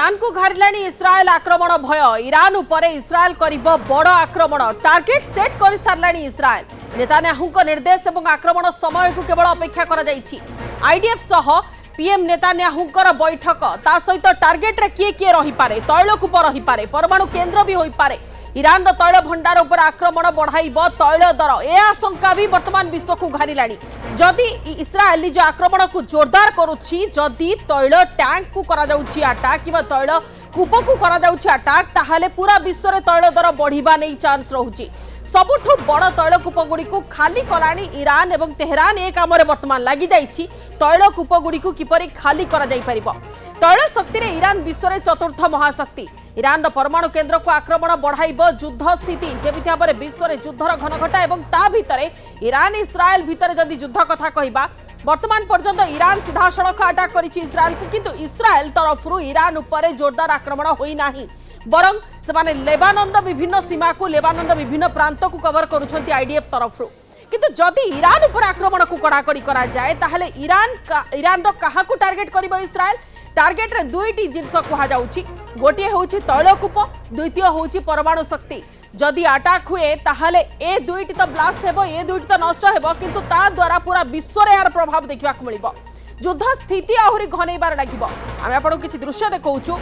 Iran को घारिलाणी इस्राएल आक्रमण भय ईरान उपरे इस्राएल करिबो बड़ आक्रमण टार्गेट सेट कर सारलाणी इस्राएल नेतान्याहू निर्देश और आक्रमण समय को केवल अपेक्षा करा जाइछि। आईडीएफ सह पीएम नेतान्याहू बैठक ता सहित टार्गेट रे किए किए रही पारे तैलकूप रही पारे परमाणु केन्द्र भी होई पारे ईरान तैल भंडार उपर आक्रमण बढ़ाइब तैल दर ए आशंका भी वर्तमान विश्व को घारिलाणी। जदि इस्राएल निज आक्रमण को जोरदार करुछि जदि तैल टैंक को करा जाउछि अटैक कि तैल कूप को करा जाउछि अटैक ताहाले पूरा विश्व रे तैल दर बढ़िबा नै चांस रहुछि। सबुठु बड़ तैलकूप गुड़ी को खाली कलाणी ईरान एवं तेहरान ए काम वर्तमान लगी जाइछि तैलकूप गुड़ी को किपरि खाली करा जाई परिबो। तैल शक्ति रे ईरान विश्व रे चतुर्थ महाशक्ति ईरान परमाणु केन्द्र को आक्रमण बढ़ाइब युद्ध स्थिति जेमिति भाव विश्व रे युद्धर घनघटा एवं ता भितरे ईरान इस्राएल भितरे जदि युद्ध कथा कहिबा वर्तमान पर्यंत ईरान सीधा सड़क अटैक करिछि इस्राएल को किंतु इस्राएल तरफरु ईरान उपरे जोरदार आक्रमण होई नाही बरं से लेबानन विभिन्न सीमा को लेबानन विभिन्न प्रांत को कवर करुछंती आईडीएफ तरफरु किंतु जदि ईरान उपर आक्रमण को कड़ाकड़ी करा जाए ताहले ईरान रो काहा को टार्गेट करिबो इस्राएल टार्गेट रे दुईटी जिनस कहा जाउछि गोटे होउछि तैलकूप द्वितीय होउछि परमाणु शक्ति जदि अटैक हुए ताहले ए दुईटी तो ब्लास्ट हेबो ए दुईटी तो नष्ट हेबो किंतु ता द्वारा पूरा विश्व रे यार प्रभाव देखिबा को मिलिबो युद्ध स्थिति आहुरी घनैबार लागिबो। आमे आपन किछि दृश्य देखौछु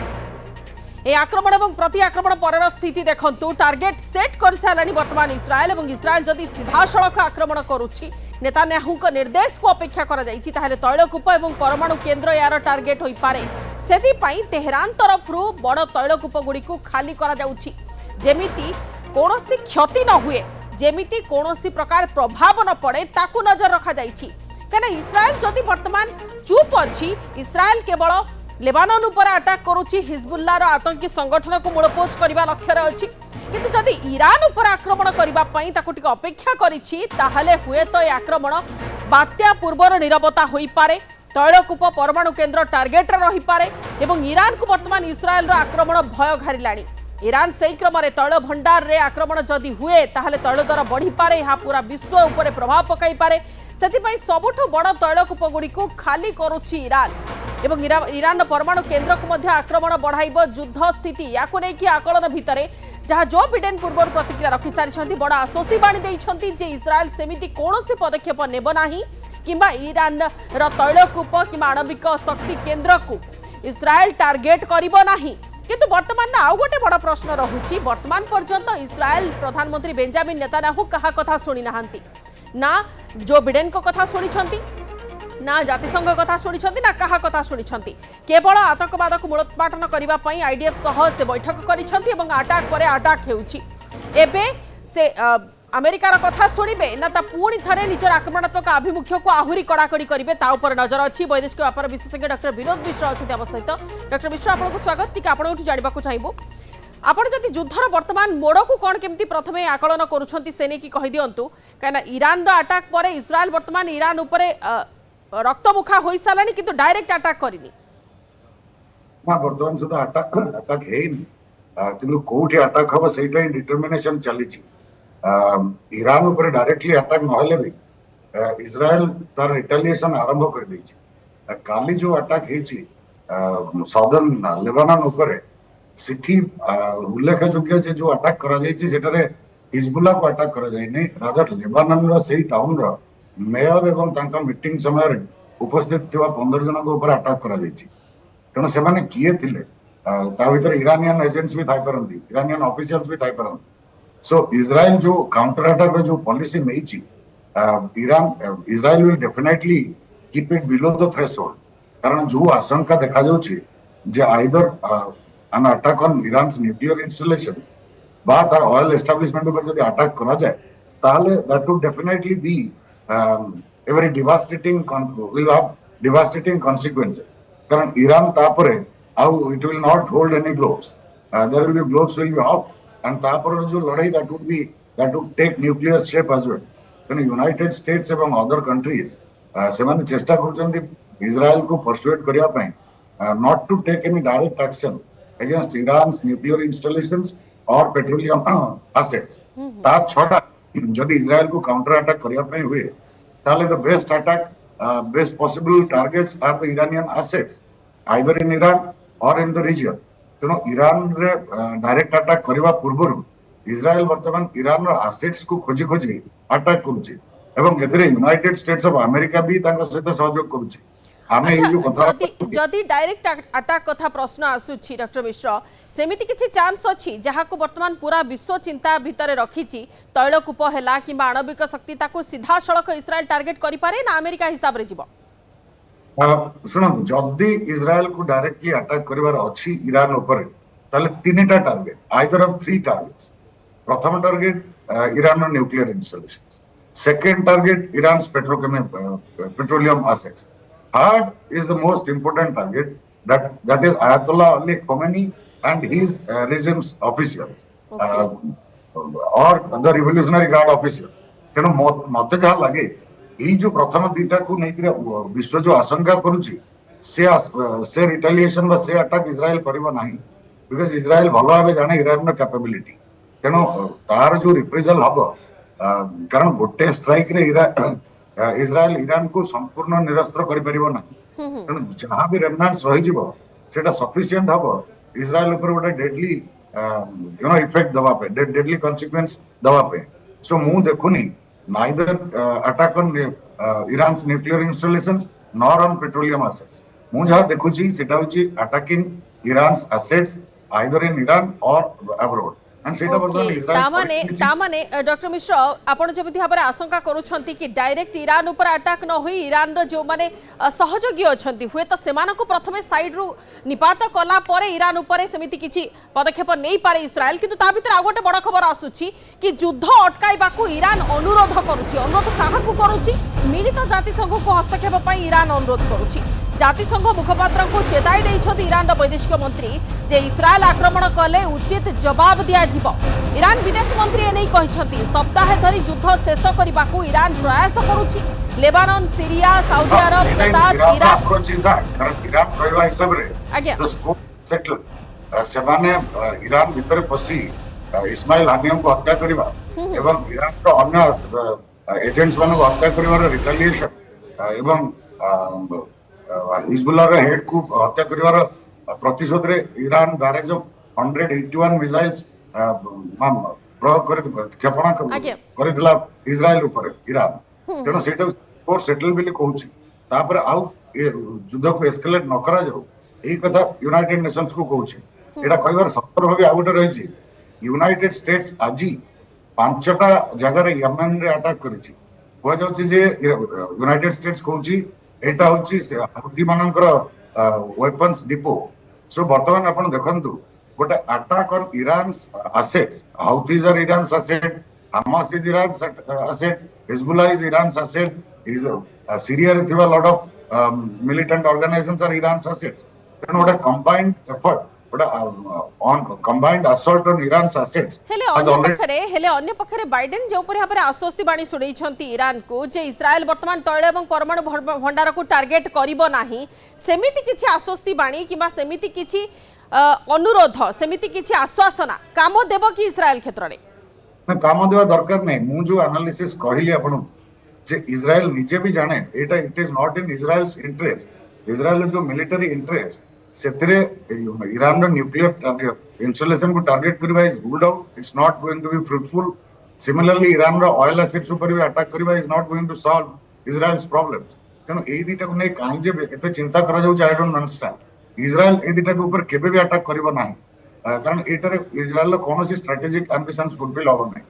ए आक्रमण और प्रति आक्रमण पर स्थिति देखंतु टार्गेट सेट कर सारानी वर्तमान इस्राएल और इस्राएल जदि सीधा सड़क आक्रमण करुछि नेतान्याहू निर्देश को अपेक्षा करा जाइछि ताहले तैलकूप और परमाणु केन्द्र यार टार्गेट होई पारे सेति पई तेहरान तरफरु बड़ तैलकूप गुडी को खाली करा जाउछि जेमिति कोनोसी क्षति न हुए जेमिति कोनोसी प्रकार प्रभाव न पड़े ताकू नजर रखा जाइछि कने इस्राएल जदि वर्तमान चुप अछि इस्राएल केवल लेबानन उपर अटैक करुछि हिजबुल्लाह रो आतंकी संगठन को मूलपोच करबा लक्ष्य रे अछि किंतु जदि ईरान उपर आक्रमण करबा पई ताको टिक अपेक्षा करिछि ताहले हुए तो ए आक्रमण बात्या पूर्वर निरवता होई पारे तैलकूप परमाणु केन्द्र टार्गेट रे रही पारे एवं ईरान को वर्तमान इस्राएल रो आक्रमण भय घारिलाणी ईरान सेही क्रम तैल भंडार रे आक्रमण जदि हुए ताहले तैल दर बढ़ी पारे यह पूरा विश्व उपरे प्रभाव पकाई पारे सेथिपई सबुठु बड़ तैलकूप गुडी को खाली करुछि ईरान एवं ईरान परमाणु केन्द्र को मध्य आक्रमण बढ़ाइब युद्ध स्थिति याकु नेकी आकलन भितरे जहाँ जो बिडेन पूर्व प्रतिक्रिया रखि सारी बड़ आश्वस्ति बाणी देइछंती जे इस्राएल सेमिति कोनोसी पदक्षेप नेब नाही किंबा ईरान र तैलकूप किंबा आणविक शक्ति केन्द्र को इस्राएल टार्गेट करिब नाही किंतु वर्तमान आउ गोटे बड़ प्रश्न रहुछि वर्तमान पर्यंत इस्राएल प्रधानमंत्री बेंजामिन नेतान्याहू कहा कथा शुणी नाहांती ना जो बिडेन को कथा शुणी ना जातिसंघ कथा शुणी ना कहा कथा शुणी केवल आतंकवाद को मूलोत्पाटन करने आईडीएफ सह से बैठक करिसेंती एवं अटैक पर अटैक हेउछि एबे से अमेरिकार कथा शुणिबे ना ता पुणी थरे निजर आक्रमणात्मक आभिमुख्य को आहुरी कड़ाकड़ी करेंगे ता उपर नजर अच्छी वैदेशिक व्यापार विशेषज्ञ डॉक्टर विनोद मिश्र अच्छे आम सहित डॉक्टर मिश्र आपको स्वागत टी आपको जानवा चाहिए आपण जदि युद्धर वर्तमान मोड़ को कौन केमती प्रथम आकलन करुछंती से नहीं कहि दियंतु कहीं ईरान अटैक पर इस्राएल वर्तमान ईरान उपरे रक्तमुखा हो सारानी किंतु डायरेक्ट अटैक करनी ना वर्तमान सुधा अटैक हेनी किंतु कोठी अटैक हम सेटा डिटरमिनेशन चली ईरान ऊपर डायरेक्टली अटैक नहले भी इस्राएल तार रिटेलिएशन आरंभ कर देछि काली जो अटैक हेछि साउदर्न लेबानन ऊपर सिटी उल्लेख योग्य जे जो अटैक करा जायछि सेटारे हिजबुल्लाह को अटैक करा जाय नै रादर लेबानन रो सेही टाउन रो मेयर एवं तांका मीटिंग समय उपस्थित थिबा 15 जन को ऊपर अटैक करा जायछि तेणु से माने किए थिले ता भीतर इरानियन एजेंट्स भी थाई परंती इरानियन ऑफिशियल्स भी थाई परंती सो इस्राएल जो काउंटर अटैक रो जो पॉलिसी नेछि Israel will definitely keep it below the threshold कारण जो आशंका देखा जाउछि जे either an attack on Iran's nuclear installations बा तार ऑयल एस्टैब्लिशमेंट ऊपर जदि अटैक करा जाए ताहले that would definitely be a very will have devastating consequences कारण ईरान तापरे आउ it will not hold any gloves there will be gloves will be off and तापर जो लड़ाई that would take nuclear shape as well कारण United states एवं other countries से माने चेष्टा करछन्ती इस्राएल को परसुएट करिया पई not to take any direct action against Iran's nuclear installations or petroleum assets. ता छोटा जदि इस्राएल को काउंटर अटैक करिया पई हुए ताले the best attack best possible targets are the Iranian assets either in Iran or in the region तेणु Iran रे डायरेक्ट अटैक करबा पूर्व इजराइल वर्तमान ईरान रो एसेट्स को खोजी खोजी अटैक करूची एवं एथिरे यूनाइटेड स्टेट्स ऑफ अमेरिका भी तांको सहित सहयोग करूची आमे अच्छा ए जो कथा जदि जदि डायरेक्ट अटैक कथा प्रश्न आसुछि डॉक्टर मिश्र सेमिति किछि चांस अछि जहा को वर्तमान पूरा विश्व चिंता भितरे रखिछि तैलकूप हैला किबा आणविक शक्ति ताको सीधा सड़क इस्राएल टार्गेट करि पारे ना अमेरिका हिसाब रे जीवो शुण जदि इजराइल को डायरेक्टली अटैक करिवार अछि ईरान ऊपर ताले तीनटा target either of three targets प्रथम target Iran nuclear installations second target Iran petroleum assets third is the most important target that is Ayatollah Ali Khomeini and his regime's officials or the revolutionary guard officials तेणु मत जहाँ लगे यही जो प्रथम दीटा को नहीं विश्व जो आशंका करुच्ची से रिटेलिएशन बा से अटैक इजराइल करिवो नाही बिकॉज इजराइल भलो भाबे जाने ईरान रो कैपेबिलिटी तेणु तार जो रिप्रेजल हबो कारण गोटे स्ट्राइक रे इजराइल ईरान को संपूर्ण निरस्त्र करि परिबो ना तेणु जहाँ भी रेमनांट्स रही जीवो सेटा सफिशिएंट हबो इजराइल ऊपर गोटे डेडली इफेक्ट दवा पे डेडली कॉन्सिक्वेंस दवा पे सो मु देखुनी neither attack on Iran's nuclear installations nor on petroleum assets मु जहाँ देखुची सेटा होची attacking Iran's assets either in Iran or abroad and सेटा वर्तमान इजराइल तामाने डॉक्टर मिश्र आपण जेमिति भाबरे आशंका करूछंती कि डायरेक्ट ईरान ऊपर अटैक न होई ईरान रो जो माने सहयोगी अछंती हुए तो सेमानकु प्रथमे साइड रु निपात कला परे ईरान ऊपर सेमिति किछि पदक्षेप नै पारे इस्राएल किंतु ता भितर आ गोटे बड़ खबर आसुछि कि युद्ध अटकाइबाकू ईरान अनुरोध करूछि अनुरोध काहाकू करूछि मिलित जातिसंघ को हस्तक्षेप पई ईरान अनुरोध करूछि जातिसंघ मुखपात्र को चेताई देइछथि ईरान वैदेशिक मंत्री जे इस्राएल आक्रमण कले उचित जवाब दिया जिवो ईरान विदेश मंत्री एनै कहिछथि सप्ताह धरि युद्ध शेष करबाकू ईरान प्रयास करूछि लेबानन सीरिया सऊदी अरब कतार ईरान कहवा हिसाब रे आज्ञा द स्कोप सेटल सेमाने ईरान भीतर पसी इस्माइल हानियों को हत्या करबा एवं ईरान रो अन्य एजेंट्स माने को हत्या करबार रिटेलिएशन एवं हिजबुल्लाह रे हेड को हत्या करबार प्रतिशोध रे ईरान बैरेज ऑफ 181 मिसाइल्स प्रयोग कर क्षेपणा करथिला इजराइल ऊपर ईरान तेणु सेटा कोर सेटल बिली कहूची तापर आउ युद्ध को एस्केलेट न करा जाऊ एही कथा यूनाइटेड नेशंस को कहूची एटा कहबार सत्तर भाबे आउट रहिची यूनाइटेड स्टेट्स आजी पांचटा जगह रे यमन रे अटैक करिची हो जाउची जे यूनाइटेड स्टेट्स कहूची एटा होची हौथी मानकर वेपन्स डिपो सो वर्तमान आपण देखंतु गोटे attack on Iran's assets houthis are Iran's asset Hamas is Iran's asset Hezbollah is Iran's asset is Syria रे थिबा lot of militant organizations are Iran's assets then what a combined effort on combined assault on Iran's assets हेले अन्य पखरे Biden जे ऊपर हमरे आश्वस्ति बाणी सुनै छंती Iran को जे इस्राएल वर्तमान तैल एवं परमाणु भंडार को टार्गेट करिवो नाही सेमिति किछि आश्वस्ति बाणी किबा सेमिति किछि अनुरोध सेमिति किछि आश्वासना काम देबो कि इस्राएल क्षेत्र रे ना काम देबा दरकार नै मु जो एनालिसिस कहिली आपन जे इस्राएल निजे भी जाने एटा it is not in Israel's interest Israel जो मिलिटरी इंटरेस्ट सेतरे ईरान रो न्यूक्लियर इंस्टॉलेशन को टारगेट करबा is ruled out it's not going to be fruitful similarly Iran रो ऑयल एसेट्स ऊपर भी अटैक करबा is not going to solve Israel's problems तेनो एई दिटा को नै काहे जे एते चिंता करा जाउ आई डोंट अंडरस्टैंड इस्राएल ए दिटा के ऊपर केबे भी अटैक करिवो नाही कारण एटारे इस्राएल लो कोनोसी स्ट्रेटेजिक एम्बिशंस फुलफिल होबो नाही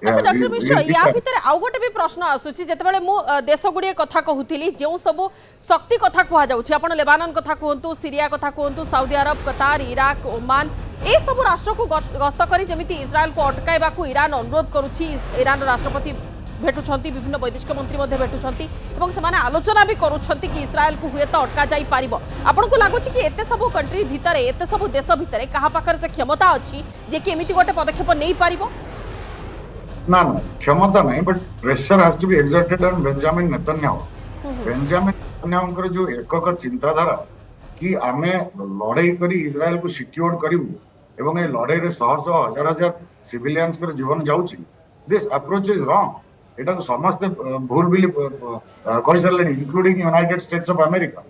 अच्छा डॉक्टर मिश्र या भितर आउ गोटे भी प्रश्न आसुची जेतेबेले मु देश गुडी कथा कहूतिली जेउ सब शक्ति कथा कहा जाउची आपण लेबानन कथा कहंतु सीरिया कथा कहंतु सऊदी अरब कतार इराक ओमान ए सब राष्ट्र को गस्त करी जेमिति इस्राएल को अटकाइबा को ईरान अनुरोध करूची ईरान राष्ट्रपति भेटुछंती विभिन्न वैदेशिक मंत्री मध्ये भेटुछंती एवं समाने आलोचना भी करूछंती कि इस्राएल को हुए तो अटका जाई पारिबो आपण को लागुची कि एते सब कंट्री भितरे एते सब देश भितरे कहा पाकर से क्षमता अछि जे कि एमिति गोटे पदक्षेप नै पारिबो ना ना क्षमता नहीं but pressure has to be exerted on Benjamin Netanyahu Benjamin Netanyahu जो एकक चिंताधारा कि आमे लड़ाई करी इजराइल को सिक्योर करिवु एवं ए लड़ाई रे शह शह हजार हजार सिविलियंस कर जीवन जाउची दिस अप्रोच इज रॉन्ग एटा समस्त भूल बिली कहि सरले including United States of America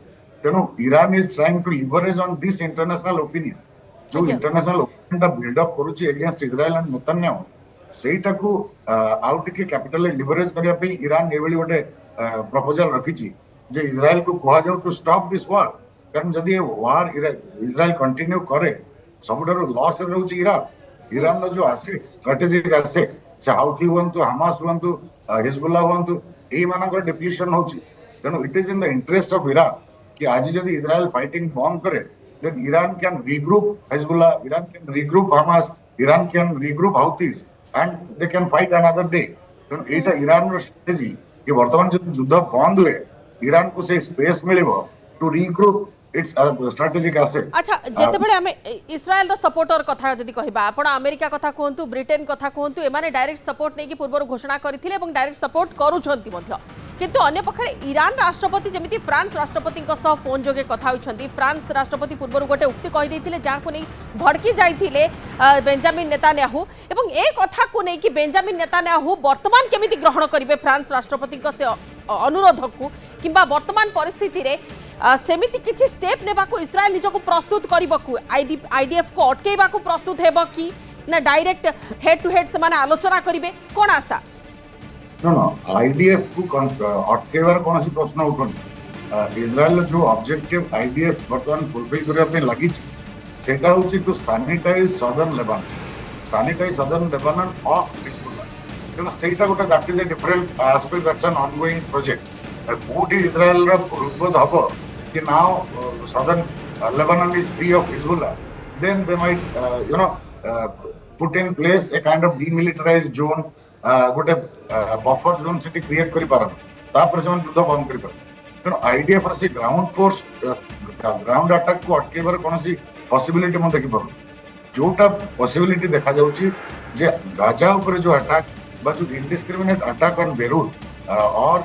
तेनो Iran is trying to leverage on this international opinion जो इंटरनेशनल ओपिनियन बिल्ड अप करूची अगेंस्ट इजराइल एंड नेतन्याहू सेटा को आउ टिके कैपिटल लिवरेज करिया पे ईरान एबेली गोटे प्रपोजल रखिची जे इजराइल को कहा जाऊ टू स्टॉप दिस वॉर कारण जदि ये वॉर इजराइल कंटिन्यू करे सबुठारु लॉस रहउची ईरान रो जो एसेट्स स्ट्रेटेजिक एसेट्स से हाउथी हुंतु हमास हुंतु हिजबुल्लाह हुंतु एई मानकर डिप्लीशन होची तेणु it is in the interest of Iran कि आज जदि इजराइल फाइटिंग बंद करे then Iran can regroup Hezbollah, Iran can regroup Hamas, Iran can regroup Houthis and they can fight another day. तेणु एटा Iran रो strategy कि वर्तमान जो युद्ध बंद हुए ईरान को से स्पेस मिलिबो to regroup its strategic asset. अच्छा जेते बेले हम इस्राएल रो सपोर्टर कथा जदी कहबा आपण अमेरिका कथा कहंतु ब्रिटेन कथा कहंतु एमाने डायरेक्ट सपोर्ट नै कि पूर्व घोषणा करथिले एवं डायरेक्ट सपोर्ट करूछंती मध्य किंतु अन्य पक्षे ईरान राष्ट्रपति जमिति फ्रांस राष्ट्रपति फोन जोगे कथा होइछंती फ्रांस राष्ट्रपति पूर्व गोटे उक्ति कहि दैथिले जहाँ को नहीं भड़की जाइथिले बेंजामिन नेतान्याहू एवं ए कथा को नहीं कि बेंजामिन नेतान्याहू वर्तमान केमिति ग्रहण करिवे फ्रांस राष्ट्रपति से अनुरोध को किंबा वर्तमान परिस्थिति रे सेमिति किछि स्टेप नेबा को इस्राएल निजको प्रस्तुत करबकु आईडीएफ को अटकेबा को प्रस्तुत हेबो कि ना डायरेक्ट हेड टू हेड से माने आलोचना करिवे कोन आशा आईडीएफ को अटकेबार कौन प्रश्न उठुनि इजराइल जो ऑब्जेक्टिव आईडीएफ वर्तमान फुलफिल करने लगी सेटा होची to sanitise southern Lebanon of Hezbollah तेणु सेटा गोटे that is a different aspect that's an ongoing project कोठी इजराइल रा रुद्बोध हबो कि now southern Lebanon is free of Hezbollah then they might you know put in place a kind of demilitarised zone गोटे buffer zone से create करि पारन तापर से युद्ध बंद करि पारन तेणु आईडीएफ से ग्राउंड फोर्स ग्राउंड अटैक को अटकेबार कौन पॉसिबिलिटी मैं देखि पारन जोटा पॉसिबिलिटी देखा जाउची जे गाजा ऊपर जो अटैक बा जो इंडिस्क्रिमिनेट अटैक ऑन बेरूट और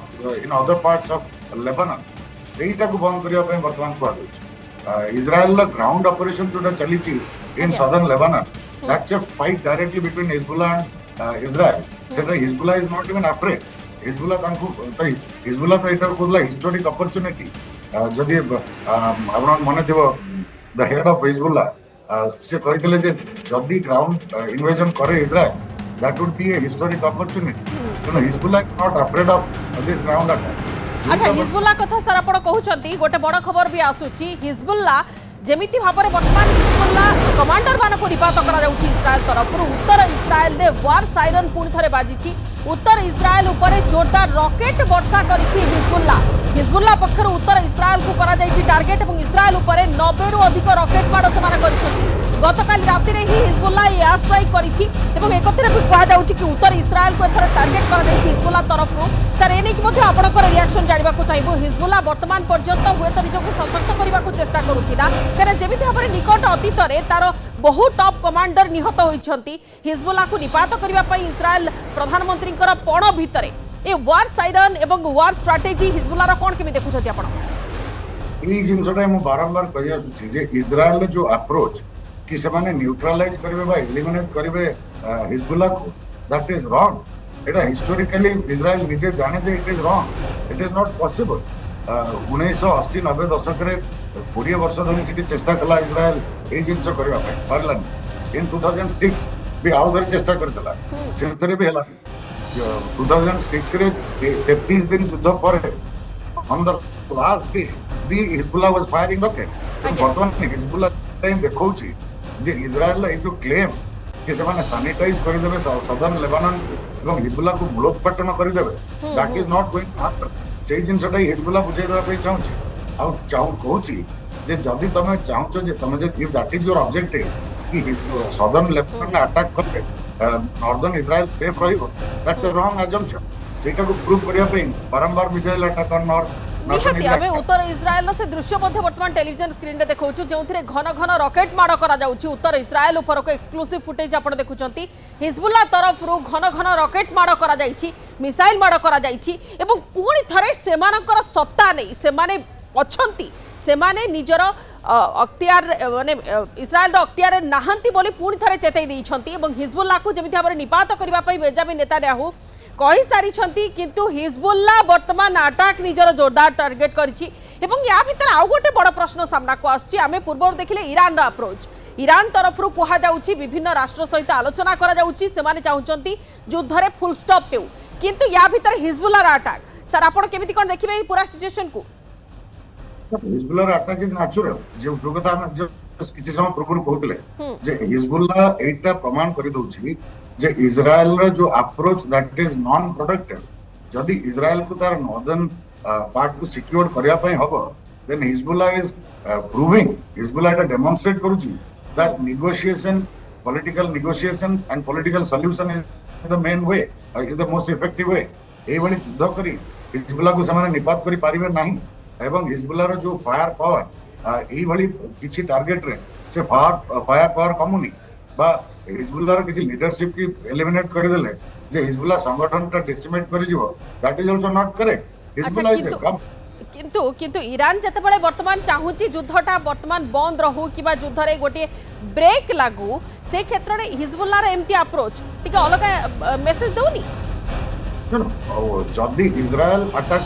in other parts of Lebanon सेटा को बंद करिया पे वर्तमान को आदुची इजराइल ला ग्राउंड ऑपरेशन जोटा चलीची in southern Lebanon that's a fight directly between Hezbollah and Israel सेटा Hezbollah is not even afraid Hezbollah तो एटा कोला हिस्टोरिक अपॉर्चुनिटी जदि आपण मने थिबो द हेड ऑफ हिजबुल्लाह से कहितले जे जदि ग्राउंड इन्वेजन करे Israel that would be a historic opportunity तेणु Hezbollah is not afraid of this ground attack. अच्छा हिजबुल्लाह कथा सर आपण कहउचंती गोटे बड़ खबर भी आसुची हिजबुल्लाह जेमिति भाबरे वर्तमान हिजबुल्लाह कमांडर मानको निपात करा जाउची इस्राएल तरफ उत्तर इस्राएल ने वार साइरन पुणी थरे बाजिची उत्तर इस्राएल ऊपर जोरदार रॉकेट वर्षा करिछि हिजबुल्लाह पक्षर उत्तर इस्राएल को करा जाइछि टार्गेट एवं इस्राएल ऊपर 90 रु अधिक रॉकेट माड़ से करिछथि गतकाल राति रे ही हिजबुल्लाह एयर स्ट्राइक करिछि एवं एकत्रे भी कहा जाउछि कि उत्तर इस्राएल को एथर टार्गेट करा जाइछि हिजबुल्लाह तरफ सर एने कि मध्ये आपनकर रिएक्शन जानिबा को चाहिबो हिजबुल्लाह वर्तमान पर्यंत हुए तो निजको सशक्त करबा को चेष्टा करूथिला कारण जेमिति भाबरे निकट अतीत रे तार बहु टॉप कमांडर निहत होइछंती हिजबुल्लाह को निपात करबा पई इस्राएल प्रधानमंत्री पण भितर ए वार साइरन एवं वार स्ट्रेटेजी हिजबुल्लाह रा कोन केमि देखुछथि आपण ई जिनसटा हम बारंबार कहिया छि जे इजराइल जो अप्रोच कि से माने न्यूट्रलाइज करबे बा एलिमिनेट करबे हिजबुल्लाह को दैट इज रॉन्ग एटा हिस्टोरिकली इजराइल निजे जाने जे it is wrong it is not possible 1980-90 दशक रे 20 वर्ष धरि सिटी चेष्टा कला इजराइल ए जिनस करबा परलानी इन 2006 भी आउ धरि चेष्टा करतला सेतरे भी हला 2006 रे 33 दिन युद्ध पर ऑन द लास्ट डे भी हिजबुल्लाह वाज फायरिंग रॉकेट्स वर्तमान हिजबुल्लाह टाइम देखौची जे इजराइल ए जो क्लेम कि से माने सैनिटाइज कर देबे सदर्न लेबानन एवं हिजबुल्लाह को मूलोत्पाटन कर देबे that is not going to happen से जिनसटा हिजबुल्लाह बुझे देबा पे चाहूची आ चाहू कहूची जे जदी तमे चाहूचो जे तमे जे if that is your objective कि सदर्न लेबानन अटैक करके नॉर्दर्न इजराइल सेफ रहिबो दैट्स अ रॉन्ग अजम्पशन सेटा को प्रूव करिया पे बारंबार मिसाइल अटैक ऑन नॉर्थ निहाती आमे उत्तर इस्राएल से दृश्य मध्य वर्तमान टेलीविजन स्क्रीन रे देखौछु जोंथिरे घन घन रॉकेट माड़ करा जाउछि उत्तर इस्राएल ऊपर को एक्सक्लूसिव फुटेज आपण देखुचंती हिजबुल्लाह तरफ रु घन घन रॉकेट माड़ करा जाइछि मिसाइल माड़ करा जाइछि एवं पुणी थरे सेमानकर सत्ता नै सेमाने अछंती सेमाने निजर अख्तियार माने इस्राएल अख्तियार नाहंती बोली पुणी थरे चेतई दैछंती एवं हिजबुल्लाह को जेमिति भाबरे निपात करिबा पई बेंजामिन नेतान्याहू कही सारी किंतु हिजबुल्लाह वर्तमान अटैक निजर जोरदार टार्गेट करिछि एवं या भीतर आउ गोटे बड़ प्रश्न सामना को आछि आमे पूर्व देखिले ईरान रा अप्रोच ईरान तरफ कह जाउछि विभिन्न राष्ट्र सहित आलोचना करा जाउछि सेमाने चाहुचंती युद्धरे फुल स्टॉप हेउ किंतु या भीतर हिजबुल्लाह अटैक सर आपण केमिति कोन देखिबे ई पूरा सिचुएशन को हिजबुल्लाह अटैक इज नेचुरल जो जो कथा हम जो किछि समय पूर्व कहतले जे हिजबुल्लाह एटा प्रमाण करि दउछि जे इजराइल रो जो approach that is non productive जदि इजराइल को तार नॉर्दर्न पार्ट को सिक्योर करिया पय हबो then Hezbollah is proving Hezbollah एटा डेमोन्स्ट्रेट करूछि that negotiation political negotiation and political solution is the main way is the most effective way एई भली युद्ध करी हिजबुल्लाह को समाने निपात करि पारिबे नाही एवं हिजबुल्लाह रो जो फायर पावर एई भली किछि टारगेट रे से फायर पावर कमुनी बा हिजबुल्लाह रो किछि लीडरशिप की एलिमिनेट करि देले जे हिजबुल्लाह संगठन ता डिसिमेट करि जिवो that is also not correct Hezbollah is किंतु किंतु ईरान जतबेले वर्तमान चाहूची युद्धटा वर्तमान बंद रहू किबा युद्धरे गोटे ब्रेक लागू से क्षेत्र रे हिजबुल्लाह रे एम्ति अप्रोच टिके अलग मेसेज दउनी जदि इजराइल अटैक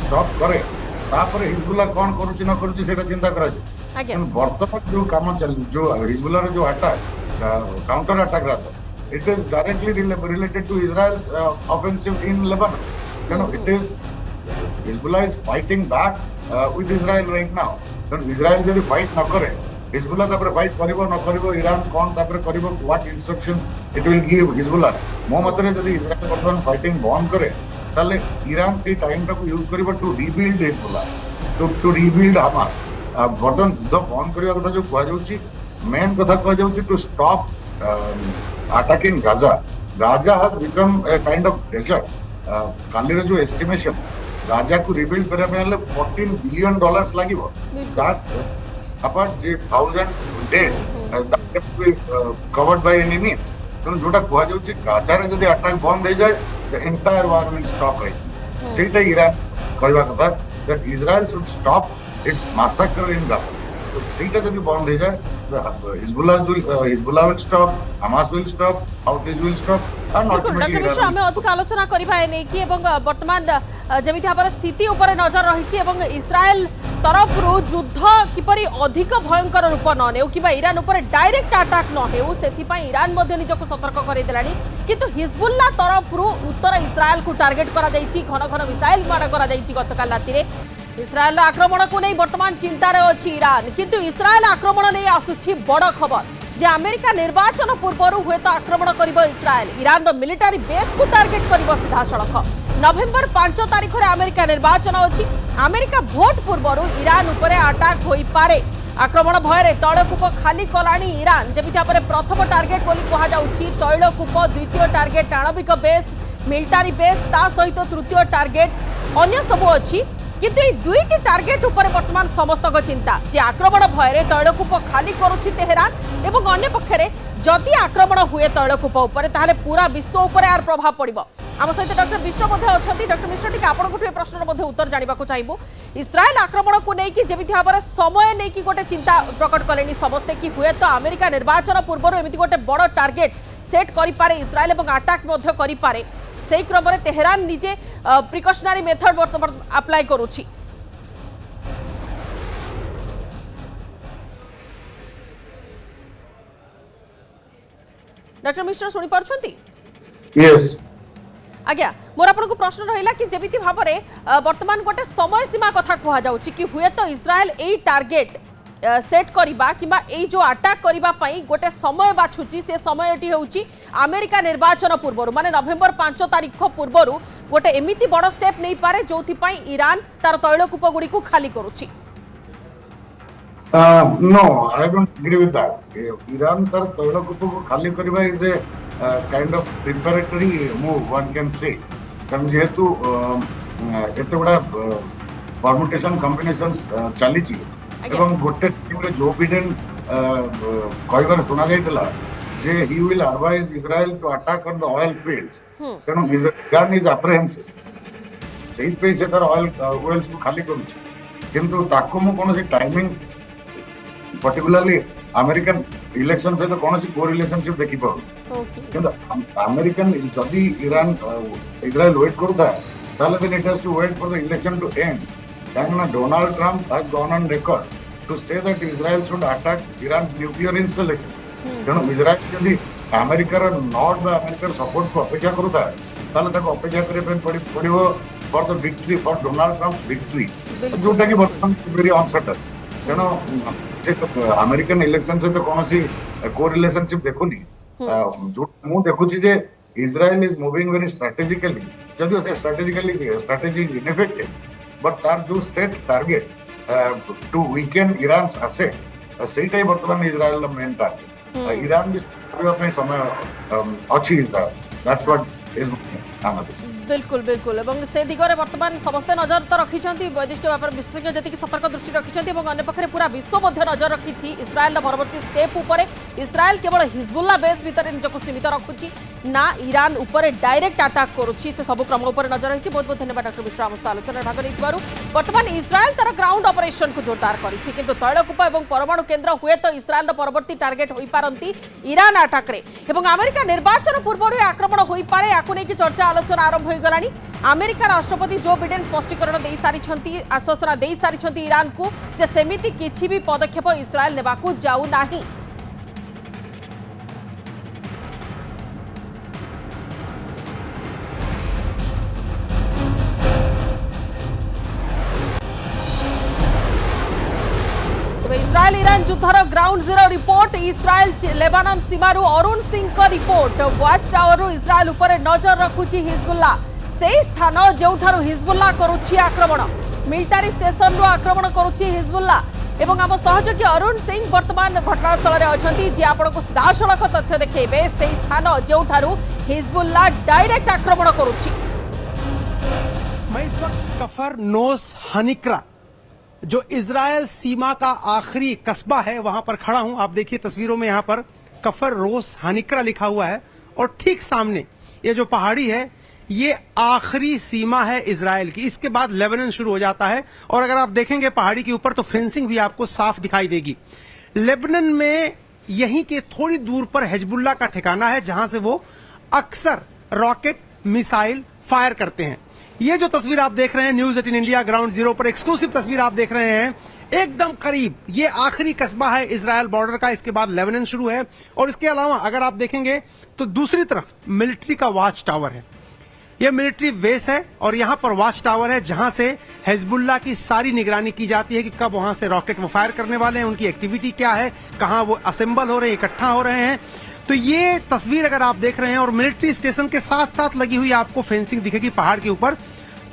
स्टॉप करे तापर हिजबुल्लाह कोन करूची न करूची सेटा चिंता करा जे वर्तमान जो काम चल जो हिजबुल्लाह रो जो अटैक काउंटर अटैक रहता it is directly related to Israel's offensive in Lebanon. You know, it is Hezbollah is fighting back with Israel right now. Then Israel जब fight न करे, Hezbollah तापर fight करिवो न करिवो ईरान कौन तापर करिवो what instructions it will give Hezbollah. मो मतरे जब इजराइल वर्तमान fighting बंद करे, ताले ईरान से टाइम टाको use करिवो to rebuild Hezbollah, to rebuild Hamas. वर्तमान युद्ध बंद करिवा कथा जो कुआ जाउची, मेन कथा कुआ जाउची to stop attacking Gaza. Gaza has become a kind of desert. कालीर जो estimation Gaza को rebuild करने में हले $14 billion लागिवो. That apart J thousands dead that can be covered by any means. तो जोटा कुआ जाउची Gaza रे जदि अटैक बंद हो जाए the entire war will stop right. सेटा ईरान कहवा कथा that Israel should stop its massacre in Gaza. तो सेटा जदि बंद हो जाए Hezbollah will stop, Hamas will stop, Houthis will stop, and ultimately doctor Mishra हमें अधिक आलोचना करिबा नै कि एवं वर्तमान जेमिति भाबर स्थिति ऊपर नजर रहिछि एवं इस्राएल तरफ रु युद्ध किपरि अधिक भयंकर रूप न नेउ किबा ईरान ऊपर डायरेक्ट अटैक न हेउ सेथि पई ईरान मध्ये निजको सतर्क करै देलानी किंतु हिजबुल्लाह तरफ रु उत्तर इस्राएल को टार्गेट करा दैछि घन घन मिसाइल मार करा दैछि गतकाल राति रे इस्राएल आक्रमण को नहीं वर्तमान चिंतार अच्छी ईरान किंतु इस्राएल आक्रमण नहीं आसुछि बड़ खबर जे अमेरिका निर्वाचन पूर्व हुए तो आक्रमण करिबो इस्राएल ईरान रो मिलिटारी बेस को टार्गेट करिबो सीधा सड़क नवेम्बर 5 तारिख रे अमेरिका निर्वाचन अछि अमेरिका भोट पूर्व ईरान उपरे अटैक होई पारे आक्रमण भय तैलकूप खाली कलानी ईरान जेमिति भाबरे प्रथम टार्गेट बोली कहा जाउछि तैलकूप द्वितीय टार्गेट आणविक बेस मिलिटारी बेस ता सहित तृतीय टार्गेट अन्य सब अछि किंतु ये दुईटी टार्गेट ऊपर वर्तमान समस्त चिंता जे आक्रमण भय तैलकूप खाली करुछि तेहरान एवं अन्य पक्षरे जदि आक्रमण हुए तैलकूप उपर ताहले पूरा विश्व उपर यार प्रभाव पड़िबो आम सहित डॉक्टर मिश्र मध्ये अछंती डॉक्टर मिश्र टिके आपण गोटे प्रश्नर मध्ये उत्तर जानिबा को चाहबो इस्राएल आक्रमण को नै कि जेमिति भाबरे समय नै कि गोटे चिंता प्रकट कलेनी समस्ते कि हुए तो अमेरिका निर्वाचन पूर्व एमिति गोटे बड़ टार्गेट सेट करि पारे इस्राएल एवं अटैक मध्ये करि पारे सेही क्रम रे तेहरान निजे प्रिकॉशनरी मेथड वर्तमान अप्लाई करूछि डॉक्टर मिश्र सुनी पारछंती यस आज्ञा मोर आपन को प्रश्न रहिला कि जेमिति भाबरे वर्तमान गोटे समय सीमा कथा कहा जाउछि कि हुए तो इस्राएल एई टार्गेट सेट करिबा किबा एई जो अटैक करिबा पई गोटे समय बाछुची से समयटी होउची अमेरिका निर्वाचन पूर्व माने नवेम्बर 5 तारिख पूर्व गोटे एमिति बड़ स्टेप नै पारे जोथि पई ईरान तार तैलकूप गुडी को खाली करूची no I don't agree with that Iran तार तैलकूप को खाली करिबा is a kind of preparatory move one can say कारण जेहेतु एते बडा परमुटेशन कॉम्बिनेशंस चलीची एवं गोटे टीम रे जो बिडेन कहबार सुना जायतला जे he will advise Israel to attack on the oil fields तेनो ईरान इज अप्रहेंसिव सेही पे से तार ऑयल वेल्स को खाली करूची किंतु ताको मो कोनोसी टाइमिंग पर्टिकुलरली अमेरिकन इलेक्शन से तो कोनोसी कोरिलेशनशिप देखि पाउ किंतु अमेरिकन जदी ईरान इजराइल वेट करता ताले then it has to wait for the election to end Donald Trump has gone on record to say that Israel should attack Iran's nuclear installations. ତେଣୁ ଇସ୍ରାଏଲ ଯଦି ଆମେରିକାର ନଟ୍ ବା ଆମେରିକାର ସପୋର୍ଟକୁ ଅପେକ୍ଷା କରୁଥାଏ ତାହେଲେ ତାକୁ ଅପେକ୍ଷା କରିବା ପାଇଁ ପଡିବ for the victory for Donald Trump victory, ଯୋଉଟା କି ବର୍ତ୍ତମାନ ଭେରି ଅନସର୍ଟନ୍। ତେଣୁ ଆମେରିକାନ ଇଲେକ୍ସନ ସହିତ କୌଣସି କୋରିଲେସନସିପ ଦେଖୁନି। ମୁଁ ଦେଖୁଛି ଯେ Israel is moving very strategically, ଯଦିଓ ସେ ଷ୍ଟ୍ରାଟେଜି ଇଜ ଇନଏଫେକ୍ଟିଭ, ବଟ୍ ତାର ଯୋଉ set target to weaken Iran's assets ସେଇଟା ହିଁ ବର୍ତ୍ତମାନ ଇସ୍ରାଏଲର ମେନ୍ ଟାର୍ଗେଟ। ଇରାନ ବି କରିବା ପାଇଁ ସମୟ ଅଛି ଇସ୍ରାଏଲ। That's what is बिल्कुल बिल्कुल एवं से दिगरे वर्तमान समस्ते नजर तो रखी वैदेशिक व्यापार विशेषज्ञ जी सतर्क दृष्टि रखी अन्य पक्षे पूरा विश्व नजर रखी इस्राएल परवर्ती स्टेप उपर। इस्राएल केवल हिजबुल्ला बेस भितर निजक सीमित रखुची ना ईरान उपर डायरेक्ट अटैक करुच्ची से सब क्रम उपर नजर रही। बहुत बहुत धन्यवाद डॉक्टर मिश्रा आम आलोचना भाग नहीं। बर्तमान इस्राएल तार ग्राउंड ऑपरेशन को जोरदार करिछि किंतु तैलकूप और परमाणु केन्द्र हुए तो इस्राएल परवर्ती टार्गेट हो पारती ईरान अटैक रे एवं अमेरिका निर्वाचन पूर्व आक्रमण हो पारे याकू नहीं चर्चा आलोचना आरंभ हो गलानी। अमेरिका राष्ट्रपति जो बिडेन स्पष्टीकरण दे सारी आश्वासना दे सारी ईरान को जे सेमिति किछि भी पदक्षेप इस्राएल नेबाकू जाऊ नाही। इस्राएल ईरान युद्धर ग्राउंड जीरो रिपोर्ट। इस्राएल लेबानन सीमारू अरुण सिंह का रिपोर्ट। वाच टावर इस्राएल उपर नजर रखुची हिजबुल्ला से स्थान जोठारु हिजबुल्ला करुची आक्रमण। मिलिटारी स्टेशन रु आक्रमण करुची हिजबुल्ला एवं आम सहयोगी अरुण सिंह वर्तमान घटनास्थल में अछंती जे आपनको सीधासलख तथ्य देखेबे से स्थान जोठारु हिजबुल्ला डायरेक्ट आक्रमण करुची। मैं इस वक्त कफर नोस हनिक्रा जो इजरायल सीमा का आखिरी कस्बा है वहां पर खड़ा हूं। आप देखिए तस्वीरों में यहां पर कफर रोस हानिक्रा लिखा हुआ है और ठीक सामने ये जो पहाड़ी है ये आखिरी सीमा है इजरायल की। इसके बाद लेबनान शुरू हो जाता है और अगर आप देखेंगे पहाड़ी के ऊपर तो फेंसिंग भी आपको साफ दिखाई देगी। लेबनान में यहीं के थोड़ी दूर पर हिजबुल्ला का ठिकाना है जहां से वो अक्सर रॉकेट मिसाइल फायर करते हैं। ये जो तस्वीर आप देख रहे हैं न्यूज 18 इंडिया ग्राउंड जीरो पर एक्सक्लूसिव तस्वीर आप देख रहे हैं एकदम करीब ये आखिरी कस्बा है इजरायल बॉर्डर का। इसके बाद लेबनान शुरू है और इसके अलावा अगर आप देखेंगे तो दूसरी तरफ मिलिट्री का वॉच टावर है। ये मिलिट्री बेस है और यहां पर वॉच टावर है जहां से हिजबुल्ला की सारी निगरानी की जाती है कि कब वहां से रॉकेट वो फायर करने वाले हैं, उनकी एक्टिविटी क्या है, कहां वो असेंबल हो रहे हैं, इकट्ठा हो रहे हैं। तो ये तस्वीर अगर आप देख रहे हैं और मिलिट्री स्टेशन के साथ साथ लगी हुई आपको फेंसिंग दिखेगी पहाड़ के ऊपर।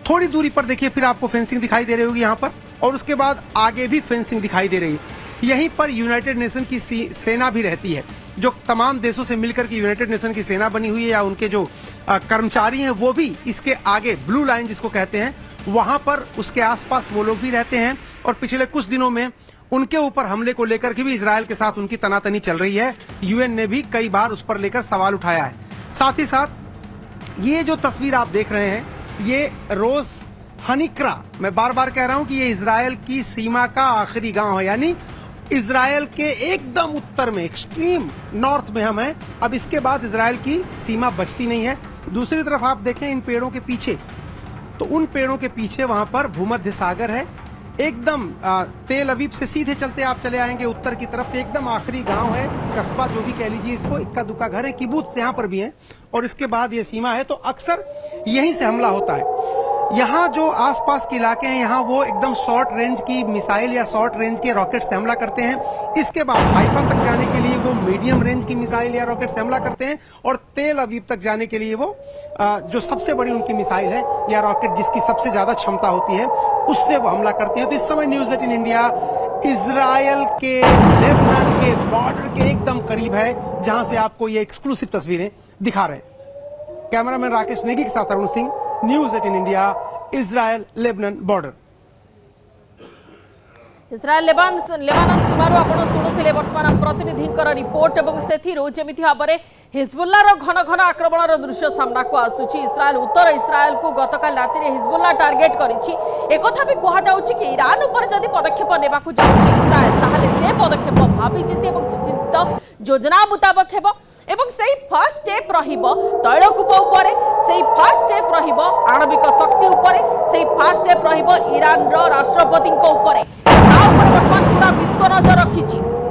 थोड़ी दूरी पर देखिए फिर आपको फेंसिंग दिखाई दे रही होगी यहाँ पर और उसके बाद आगे भी फेंसिंग दिखाई दे रही है। यहीं पर यूनाइटेड नेशन की सेना भी रहती है जो तमाम देशों से मिलकर के यूनाइटेड नेशन की सेना बनी हुई है या उनके जो कर्मचारी हैं वो भी इसके आगे ब्लू लाइन जिसको कहते हैं वहां पर उसके आसपास वो लोग भी रहते हैं। और पिछले कुछ दिनों में उनके ऊपर हमले को लेकर के भी इजरायल के साथ उनकी तनातनी चल रही है। यूएन ने भी कई बार उस पर लेकर सवाल उठाया है। साथ ही साथ ये जो तस्वीर आप देख रहे हैं ये रोस हनिक्रा, मैं बार बार कह रहा हूं कि ये इजरायल की सीमा का आखिरी गांव है, यानी इजरायल के एकदम उत्तर में एक्सट्रीम नॉर्थ में हम हैं। अब इसके बाद इजरायल की सीमा बचती नहीं है। दूसरी तरफ आप देखें इन पेड़ों के पीछे, तो उन पेड़ों के पीछे वहां पर भूमध्य सागर है। एकदम तेल अवीव से सीधे चलते आप चले आएंगे उत्तर की तरफ, एकदम आखिरी गांव है, कस्बा जो भी कह लीजिए इसको, इक्का दुक्का घर है, किबुत्स यहाँ पर भी हैं और इसके बाद ये सीमा है। तो अक्सर यहीं से हमला होता है। यहाँ जो आसपास के इलाके हैं यहाँ वो एकदम शॉर्ट रेंज की मिसाइल या शॉर्ट रेंज के रॉकेट से हमला करते हैं। इसके बाद हाइफा तक जाने के लिए वो मीडियम रेंज की मिसाइल या रॉकेट से हमला करते हैं और तेल अवीव तक जाने के लिए वो जो सबसे बड़ी उनकी मिसाइल है या रॉकेट जिसकी सबसे ज्यादा क्षमता होती है उससे वो हमला करते हैं। तो इस समय न्यूज 18 इंडिया इजरायल के लेबनान के बॉर्डर के एकदम करीब है जहां से आपको ये एक्सक्लूसिव तस्वीरें दिखा रहे हैं। कैमरामैन राकेश नेगी के साथ Arun Singh, news 18 India, Israel Lebanon border. Israel Lebanon सीमार आपण शुणुले बर्तमान प्रतिनिधि रिपोर्ट और से जमी भाव में हिजबुल्लार घन घन आक्रमण दृश्य सामना को आसूची। इस्राएल उत्तर इस्राएल को गतकाल राति हिजबुल्ला टार्गेट करिछि। एकथा भी कहुछि कि ईरान उपर जदि पदक्षेप नेबाकू जाउछि इस्राएल ताहले से पदक्षेप भावी चिंती और सुचिंतित योजना मुताबक हेबो एवं से फर्स्ट स्टेप रहिबो तैलकूप उपरे, से फर्स्ट स्टेप रहिबो आणविक शक्ति उपरे, से फर्स्ट स्टेप रहिबो ईरान रो राष्ट्रपति उपरे। वर्तमान पूरा विश्व नजर रखिछि।